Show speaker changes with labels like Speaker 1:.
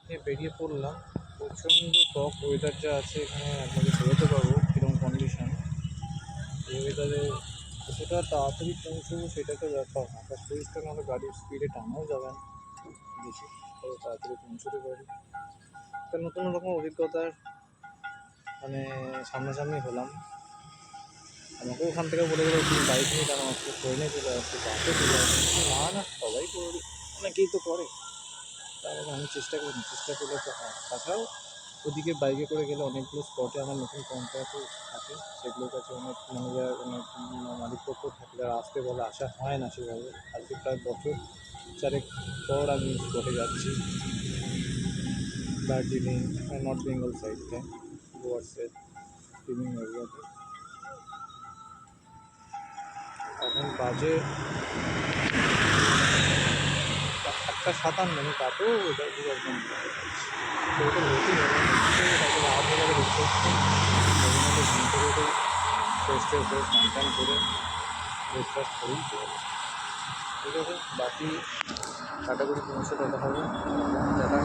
Speaker 1: নিয়ে বেরিয়ে পড়লাম। প্রচণ্ড টক ওয়েদার যা আছে এখানে আপনাকে বোঝাতে পারবো কীরকম কন্ডিশন। এই ওয়েদারে কতটা তাড়াতাড়ি পৌঁছবো সেটা তো ব্যাপার, আকাশ পরিষ্কার নাহলে গাড়ির স্পিডে টানাও যাবে না, দেখি কত তাড়াতাড়ি পৌঁছতে পারি। একটা নতুন রকম অভিজ্ঞতার মানে সামনাসামনি হলাম। আমাকেও ওখান থেকে বলে গেলো তুই বাইক নিয়ে কেন আসছো, ট্রেনে চলে আসছো, বাসে চলে আসছো। না না, সবাই করে, অনেকেই তো করে। তাহলে আমি চেষ্টা করি, চেষ্টা করলে তো হয়। তাছাড়াও ওদিকে বাইকে করে গেলে অনেকগুলো স্পটে আমার নতুন কন্ট্যাক্টও থাকে, সেগুলোর কাছে অনেক ম্যানেজার, অনেক মালিকপক্ষ থাকে, যারা আসতে বলে আসা হয় না সেভাবে। আজকে প্রায় বছর 4 পর আমি স্পটে যাচ্ছি দার্জিলিং, নর্থ বেঙ্গল সাইডে, গোয়ার সাইড, বিভিন্ন এরিয়াতে। এখন বাজে 1:57, তাতেও ওটা পুরো একদম তো ওটা নতুন তাকে রাত হয়ে গেলে দেখতে হচ্ছে। ঘুম থেকে উঠে ফ্রেশ ট্রেশ হয়ে স্নান টান করে ব্রেকফাস্ট করেই চলে যাবে। ঠিক আছে, বাকি কাটাকুটি পৌঁছে কথা হবে। দেখা